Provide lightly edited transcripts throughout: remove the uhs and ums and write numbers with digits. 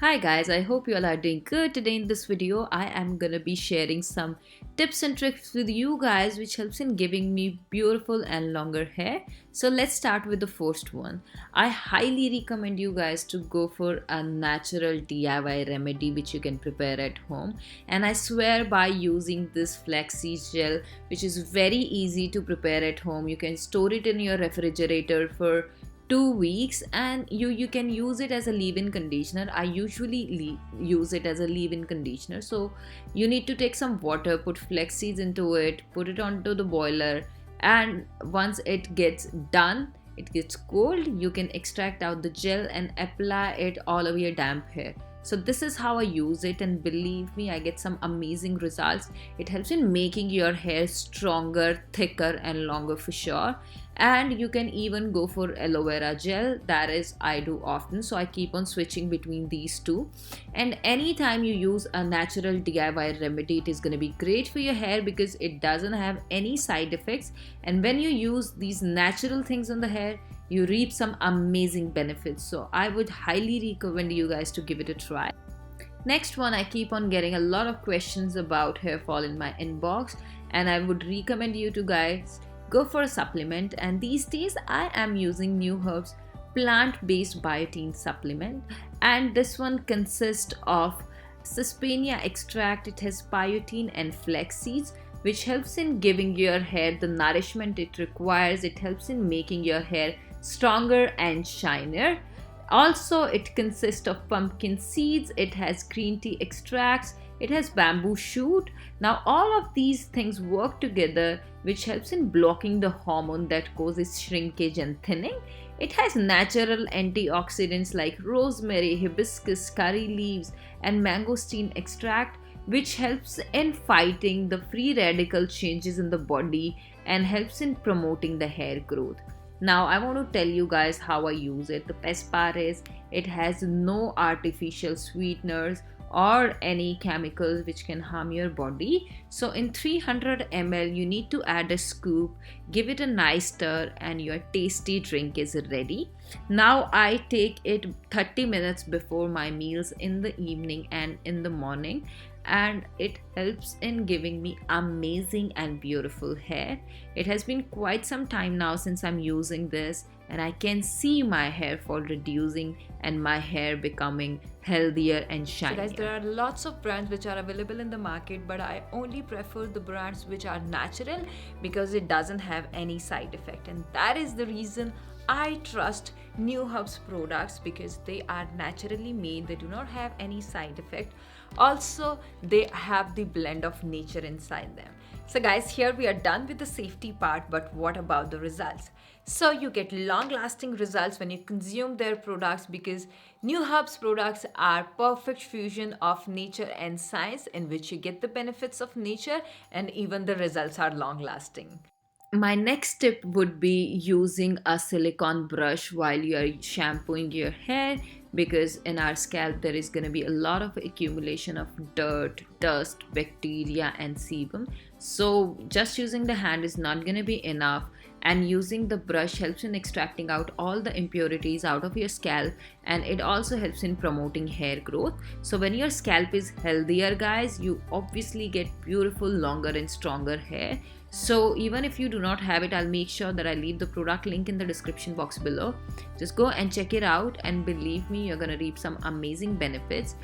Hi guys, I hope you all are doing good. Today in this video, I am gonna be sharing some tips and tricks with you guys which helps in giving me beautiful and longer hair. So let's start with the first one. I highly recommend you guys to go for a natural DIY remedy which you can prepare at home. And I swear by using this flaxseed gel, which is very easy to prepare at home. You can store it in your refrigerator for 2 weeks and you can use it as a leave-in conditioner. I usually use it as a leave-in conditioner. So you need to take some water, put flax seeds into it, put it onto the boiler, and once it gets done, it gets cold, you can extract out the gel and apply it all over your damp hair. So this is how I use it, and believe me, I get some amazing results. It helps in making your hair stronger, thicker and longer for sure. And you can even go for aloe vera gel. That is, I do often, so I keep on switching between these two. And anytime you use a natural DIY remedy, it is going to be great for your hair because it doesn't have any side effects. And when you use these natural things on the hair, you reap some amazing benefits. So I would highly recommend you guys to give it a try. Next one, I keep on getting a lot of questions about hair fall in my inbox, and I would recommend you to guys go for a supplement. And these days I am using neuherbs plant-based biotin supplement, and this one consists of sesbania extract. It has biotin and flax seeds, which helps in giving your hair the nourishment it requires. It helps in making your hair stronger and shinier. Also, it consists of pumpkin seeds, it has green tea extracts, it has bamboo shoot. Now all of these things work together, which helps in blocking the hormone that causes shrinkage and thinning. It has natural antioxidants like rosemary, hibiscus, curry leaves and mangosteen extract, which helps in fighting the free radical changes in the body and helps in promoting the hair growth. Now I want to tell you guys how I use it. The best part is it has no artificial sweeteners or any chemicals which can harm your body. So in 300 ml you need to add a scoop, give it a nice stir, and your tasty drink is ready. Now I take it 30 minutes before my meals in the evening and in the morning, and it helps in giving me amazing and beautiful hair. It has been quite some time now since I'm using this, and I can see my hair fall reducing and my hair becoming healthier and shinier. So guys, there are lots of brands which are available in the market, but I only prefer the brands which are natural because it doesn't have any side effect, and that is the reason I trust neuherbs products, because they are naturally made, they do not have any side effect. Also, they have the blend of nature inside them. So guys, here we are done with the safety part, but what about the results? So you get long-lasting results when you consume their products, because neuherbs products are perfect fusion of nature and science, in which you get the benefits of nature and even the results are long-lasting. My next tip would be using a silicone brush while you are shampooing your hair, because in our scalp there is going to be a lot of accumulation of dirt, dust, bacteria and sebum. So just using the hand is not going to be enough, and using the brush helps in extracting out all the impurities out of your scalp, and it also helps in promoting hair growth. So when your scalp is healthier guys, you obviously get beautiful, longer and stronger hair. So even if you do not have it, I'll make sure that I leave the product link in the description box below. Just go and check it out, and believe me, you're gonna reap some amazing benefits.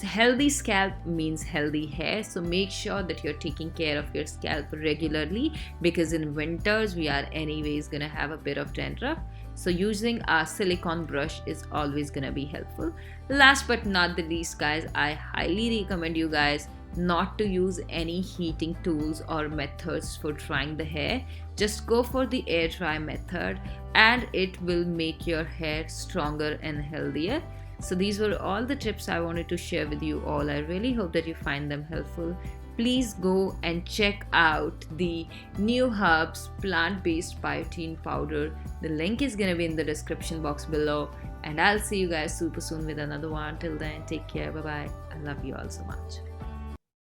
Healthy scalp means healthy hair, so make sure that you're taking care of your scalp regularly, because in winters we are anyways gonna have a bit of dandruff. So using a silicone brush is always gonna be helpful. Last but not the least guys, I highly recommend you guys not to use any heating tools or methods for drying the hair. Just go for the air dry method, and it will make your hair stronger and healthier. So these were all the tips I wanted to share with you all. I really hope that you find them helpful. Please go and check out the neuherbs plant-based biotin powder. The link is gonna be in the description box below, and I'll see you guys super soon with another one. Till then, take care, bye bye. I love you all so much.